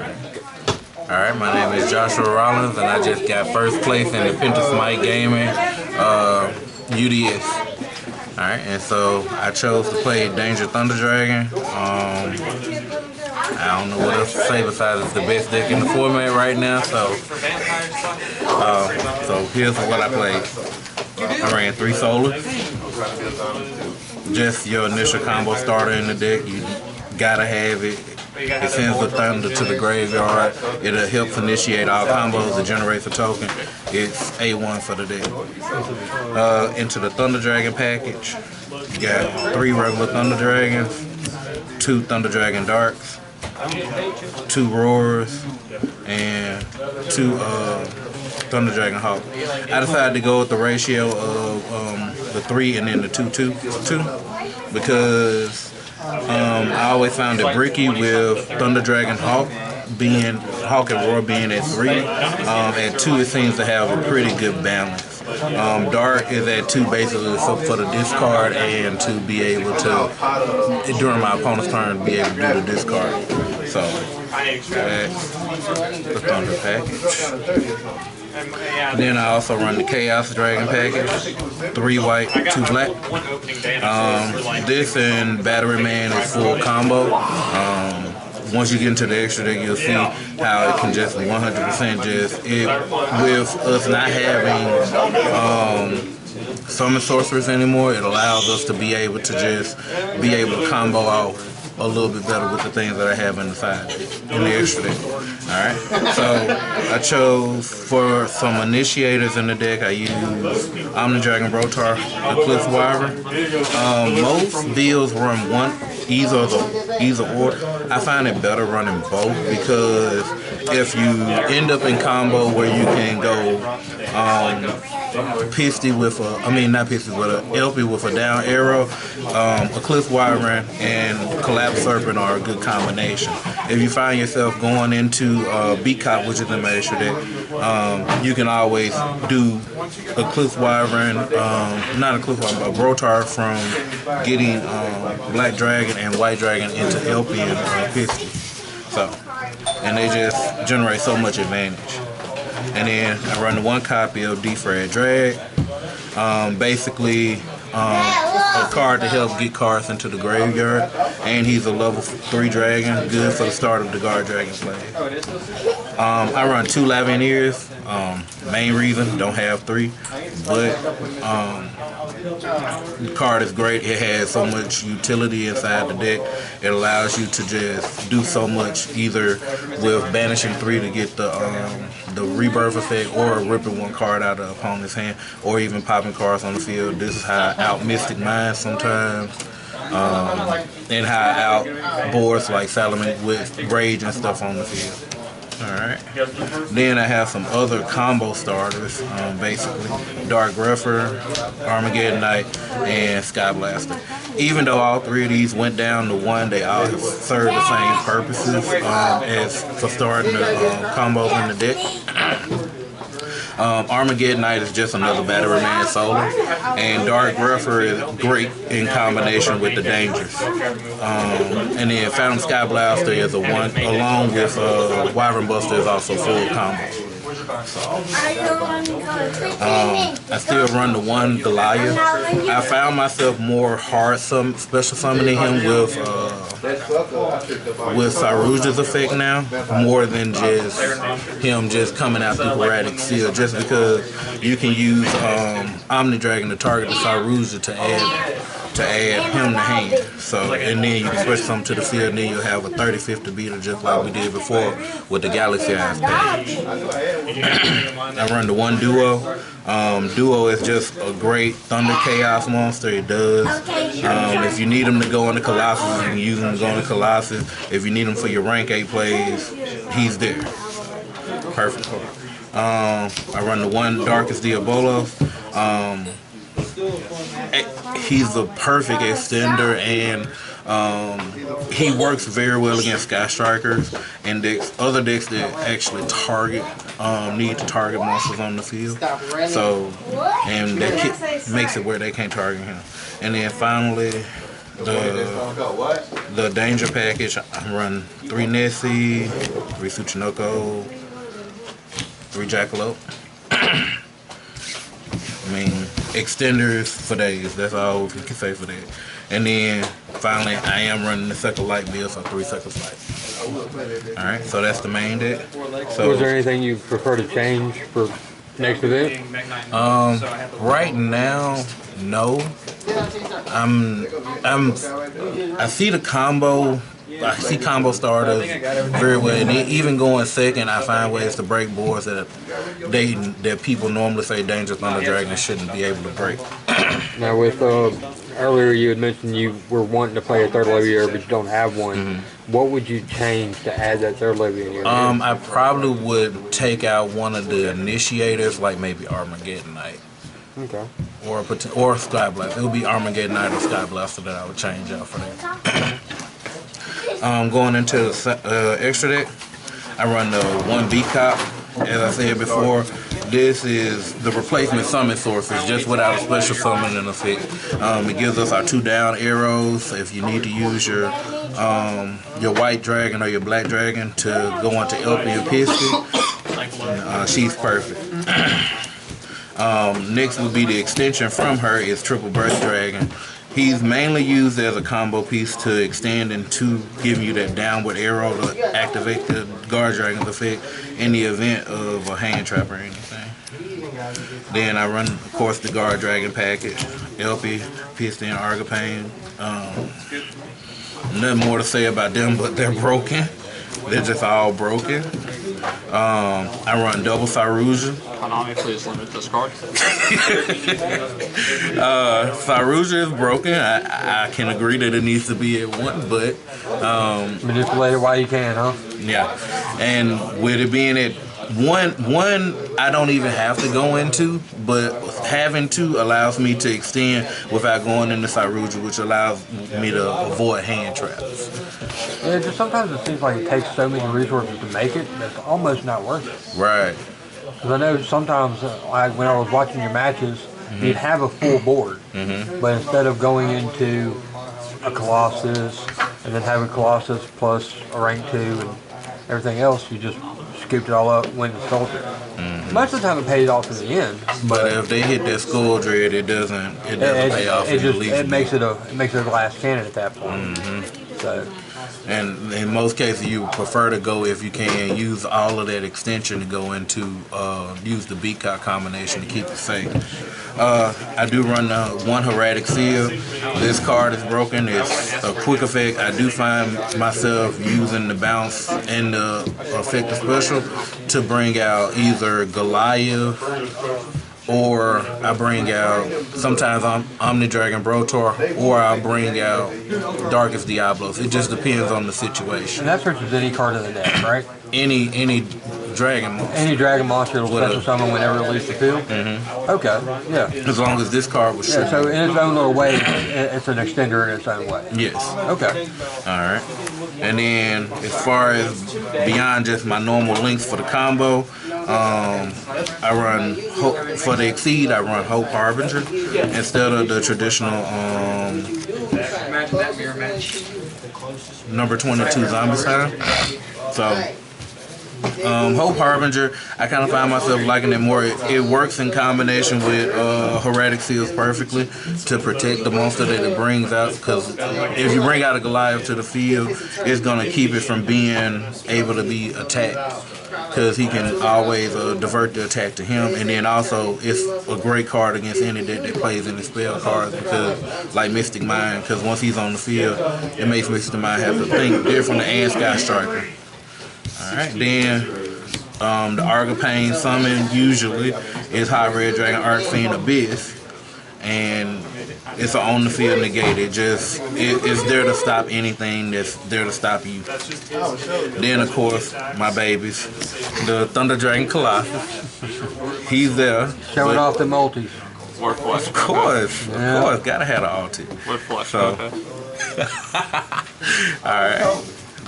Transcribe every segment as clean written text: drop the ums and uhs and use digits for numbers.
Alright, my name is Joshua Rollins, and I just got first place in the Pentasmite Gaming UDS. Alright, and so I chose to play ThunderDragon. I don't know what else to say besides it's the best deck in the format right now, so here's what I played. I ran 3 solars. Just your initial combo starter in the deck. You gotta have it. It sends the thunder to the graveyard. It helps initiate all combos. It generates a token. It's A1 for the deck. Into the ThunderDragon package, you got 3 regular ThunderDragons, 2 ThunderDragon Darks, 2 Roars, and 2 ThunderDragon Hawk. I decided to go with the ratio of the 3 and then the 2 because I always found it bricky with ThunderDragon Hawk and Roar being at 3. At 2 it seems to have a pretty good balance. Dark is at 2 basically for the discard and to be able to, during my opponent's turn, be able to do the discard. So that's the Thunder package. Then I also run the Chaos Dragon package, 3 white, 2 black. This and Battery Man is full combo. Once you get into the extra deck, you'll see how it can just 100% just with us not having summon sorcerers anymore, it allows us to be able to just be able to combo out a little bit better with the things that I have in the side in the extra deck. Alright, so I chose for some initiators in the deck. I use ThunderDragon Rotar, Eclipse Wyvern. Most builds run one either or. I find it better running both because if you end up in combo where you can go Pisty with an LP with a down arrow, Eclipse Wyvern and Collapse Serpent are a good combination. If you find yourself going into Beat Cop, which is in my extra deck, you can always do Eclipse Wyvern, not Eclipse Wyvern, but Rotar from getting Black Dragon and White Dragon into LP and Pisty. So, and they just generate so much advantage. And then I run the 1 copy of Defrag Drag. Basically, a card to help get cards into the graveyard, and he's a level 3 dragon, good for the start of the Guard Dragon play. I run 2 Lavineers. Main reason, don't have 3, but the card is great. It has so much utility inside the deck. It allows you to just do so much, either with banishing 3 to get the rebirth effect, or ripping 1 card out of the opponent's hand, or even popping cards on the field. This is how I out Mystic Mind sometimes, and how I out boards like Salamence with Rage and stuff on the field. Alright. Then I have some other combo starters, basically Dark Gruffer, Armageddon Knight, and Sky Blaster. Even though all 3 of these went down to 1, they all serve the same purposes as for starting the combos in the deck. Armageddon Knight is just another Battery Man solo, and Dark Gruffer is great in combination with the Dangers. And then Phantom Sky Blaster is a 1, along with Wyvern Buster is also full combo. I still run the 1 Goliath. I found myself more special summoning him with Saruja's effect now, more than just him just coming out through Erratic Seal, just because you can use OmniDragon to target the Saruja to add him to hand. So, and then you can switch something to the field, and then you'll have a 30-50 beater just like we did before with the Galaxy Eyes package. I run the 1 Duo. Duo is just a great Thunder Chaos monster. It does. If you need him to go into Colossus, you can use him to go into Colossus. If you need him for your rank 8 plays, he's there. Perfect card. I run the 1 Darkest Diabolos. He's the perfect extender, and he works very well against Sky Strikers and other decks that actually need to target monsters on the field. So, and that makes it where they can't target him. And then finally, the danger package, I run 3 Nessie, 3 Tsuchinoko, 3 Jackalope. I mean, extenders for days. That's all we can say for that. And then finally, I am running the second light build, so 3 second light. All right, so that's the main deck. So, was there anything you prefer to change for next event? Right now, no. I see the combo. I see combo starters very well, and even going second, I find ways to break boards that people normally say Danger ThunderDragon shouldn't be able to break. Now, with earlier you had mentioned you were wanting to play a third levier, but you don't have one. Mm-hmm. What would you change to add that third levier in your I probably would take out one of the initiators, like maybe Armageddon Knight. Okay. Or Sky Blast. It would be Armageddon Knight or Sky Blaster that I would change out for that. Going into the extra deck, I run the 1 beat cop. As I said before, this is the replacement summon sources, just without a special summoning effect. It gives us our 2 down arrows. If you need to use your white dragon or your black dragon to go into LP and Pistol, she's perfect. Next would be the extension from her is Triple Burst Dragon. He's mainly used as a combo piece to extend and to give you that downward arrow to activate the Guard Dragon's effect in the event of a hand trap or anything. Then I run, of course, the Guard Dragon package, LP, Piston, Argapane. Nothing more to say about them, but they're broken. They're just all broken. I run double Saruja. Konami, please limit this card. Saruja is broken. I can agree that it needs to be at 1, but manipulate it while you can, huh? yeah. And with it being at one I don't even have to go into, but having 2 allows me to extend without going into Saruja, which allows me to avoid hand traps. Yeah, just sometimes it seems like it takes so many resources to make it that it's almost not worth it. Right. Because I know sometimes, like when I was watching your matches, you'd have a full board, but instead of going into a Colossus and then having Colossus plus a rank 2 and everything else, you just scooped it all up, went and sold it. Most of the time it paid off in the end. But if they hit that Skull Dread, it doesn't pay off. It makes it a last cannon at that point. So. And in most cases, you prefer to go, if you can, use all of that extension to go into, use the beat-cop combination to keep it safe. I do run 1 Heraldic Seal. This card is broken. It's a quick effect. I do find myself using the bounce and the effective special to bring out either Goliath, or I bring out, sometimes Omni Dragon Brotor, or I'll bring out Darkest Diablos. It just depends on the situation. And that searches any card in the deck, right? Any dragon monster. Any dragon monster will special summon whenever it leaves the field? Okay, yeah. As long as this card was shooting. Yeah, so in its own little way, it's an extender in its own way. Yes. Okay. Alright. And then as far as beyond just my normal links for the combo, I run for the Exceed, I run Hope Harbinger instead of the traditional number 22 Zombie Time. So Hope Harbinger, I kind of find myself liking it more. It works in combination with Heraldic Seals perfectly to protect the monster that it brings out, because if you bring out a Goliath to the field, it's going to keep it from being able to be attacked, because he can always divert the attack to him. And then also it's a great card against any deck that plays any spell cards, because like Mystic Mind, because once he's on the field, it makes Mystic Mind have to think differently, and Sky Striker. Alright, then the Argapane summon usually is High Red Dragon Arc Fiend Abyss, and it's an on the field negate. It's there to stop anything that's there to stop you. Then of course my babies, the ThunderDragon Colossus. He's there. Showing off the multis. Or flush. Of course, gotta have an ulti. Or flush. So, alright.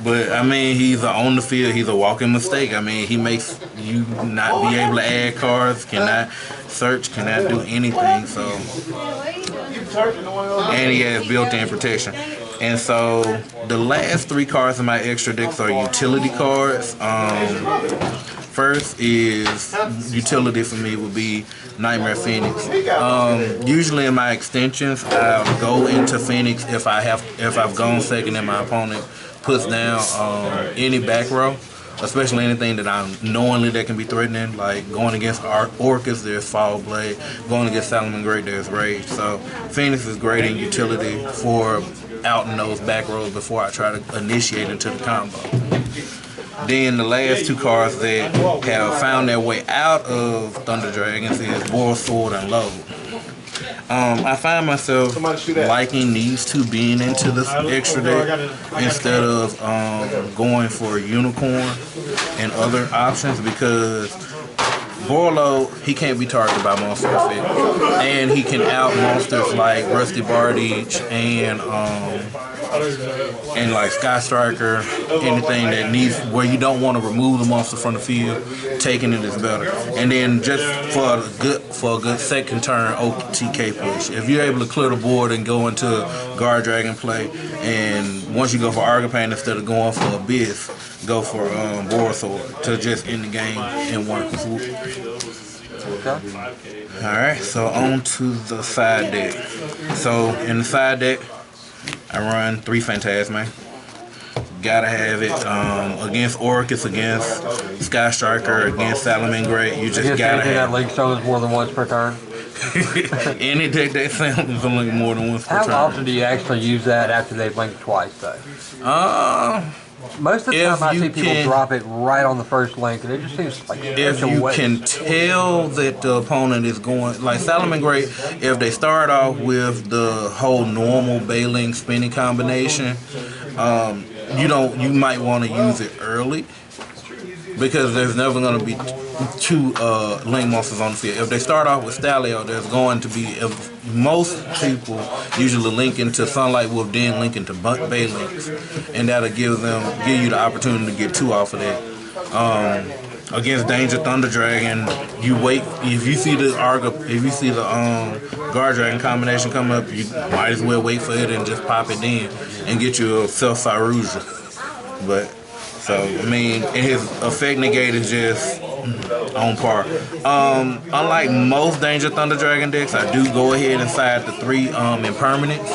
But I mean, he's on the field. He's a walking mistake. I mean, he makes you not be able to add cards, cannot search, cannot do anything. So and he has built-in protection. And so the last 3 cards in my extra decks are utility cards. First is utility for me would be Nightmare Phoenix. Usually in my extensions, I'll go into Phoenix if I've gone second and my opponent puts down any back row, especially anything that I'm knowingly that can be threatening, like going against Orcus, there's Fall Blade, going against Salomon Great, there's Rage. So Phoenix is great in utility for out in those back rows before I try to initiate into the combo. Then the last 2 cards that have found their way out of ThunderDragons is War Sword and Load. I find myself liking these 2 being into this extra deck instead of going for Unicorn and other options, because Borload, he can't be targeted by monster effect, and he can out monsters like Rusty Bardage and like Sky Striker. Anything that needs where you don't want to remove the monster from the field, taking it is better. And then just for a good second turn OTK push, if you're able to clear the board and go into Guard Dragon play, and once you go for Argopane instead of going for Abyss, go for War Sword to just end the game in one swoop. Alright, so on to the side deck. So in the side deck, I run 3 Phantasme. Gotta have it against Orcus, against Sky Striker, against Salomon Great. You just gotta have that Link summons more than once per turn. any deck that summons only more than once per turn. How often do you actually use that after they've linked twice, though? Most of the time I see people drop it right on the first link, and it just seems like if you can tell that the opponent is going, like Salomon Great, if they start off with the whole normal Baylink spinning combination, you might want to use it early, because there's never going to be 2 link monsters on the field. If they start off with Stalio, there's going to be, most people usually link into Sunlight Wolf, then link into Baylinks, and that'll give you the opportunity to get 2 off of that. Against Danger ThunderDragon, you wait. If you see the Guard Dragon combination come up, you might as well wait for it and just pop it in and get you a Self Saruja. But so I mean, his effect negate is just on par. Unlike most Danger ThunderDragon decks, I do go ahead and side the 3 impermanents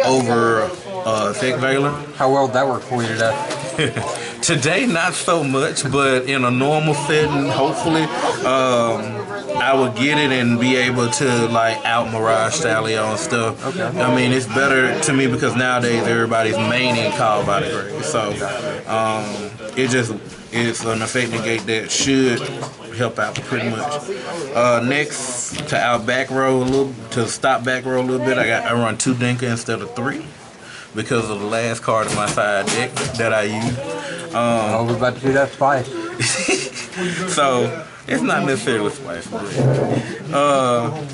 over Effect Veiler. How well did that work for you today? Today, not so much, but in a normal setting, hopefully, I would get it and be able to like out Mirage Stallion and stuff. Okay. I mean, it's better to me because nowadays everybody's maining called by the grade. So it's an effect negate that should help out pretty much. Next, to out back row to stop back row a little bit, I run 2 Dinka instead of 3 because of the last card of my side deck that I use. We're about to do that Spice. So it's not necessarily Spice.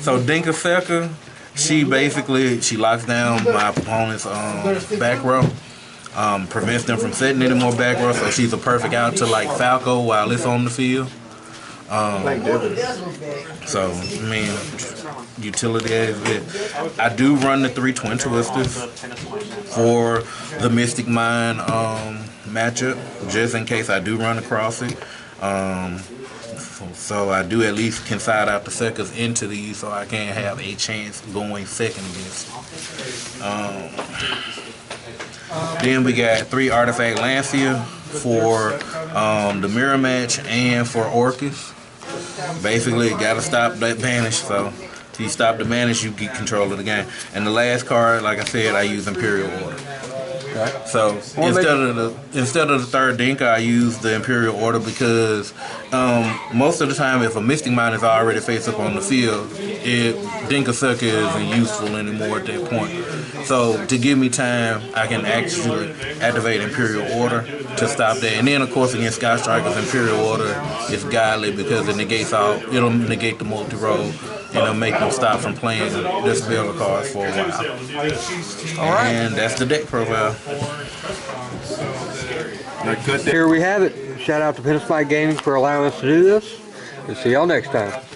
So Dinka Sekka, she locks down my opponent's back row, prevents them from setting any more back row. So she's a perfect out to like Falco while it's on the field. So I mean, utility is it. I do run the 3 Twin Twisters for the Mystic Mind matchup, just in case I do run across it. So I do at least can side out the Sekkas into these so I can have a chance going second against it. Then we got 3 Artifact Lancia for the mirror match and for Orcus. Basically, gotta stop that banish. So if you stop the banish, you get control of the game. And the last card, like I said, I use Imperial Order. Okay. So instead of the 3rd Dinka, I use the Imperial Order because most of the time, if a Mystic Mind is already face up on the field, Dinka Sucker isn't useful anymore at that point. So to give me time, I can actually activate Imperial Order to stop that. And then of course against Sky Strikers, Imperial Order is godly because it'll negate the multi-roll and it'll make them stop from playing the spell cards for a while. All right. And that's the deck profile. Here we have it. Shout out to Penspike Gaming for allowing us to do this. We'll see y'all next time.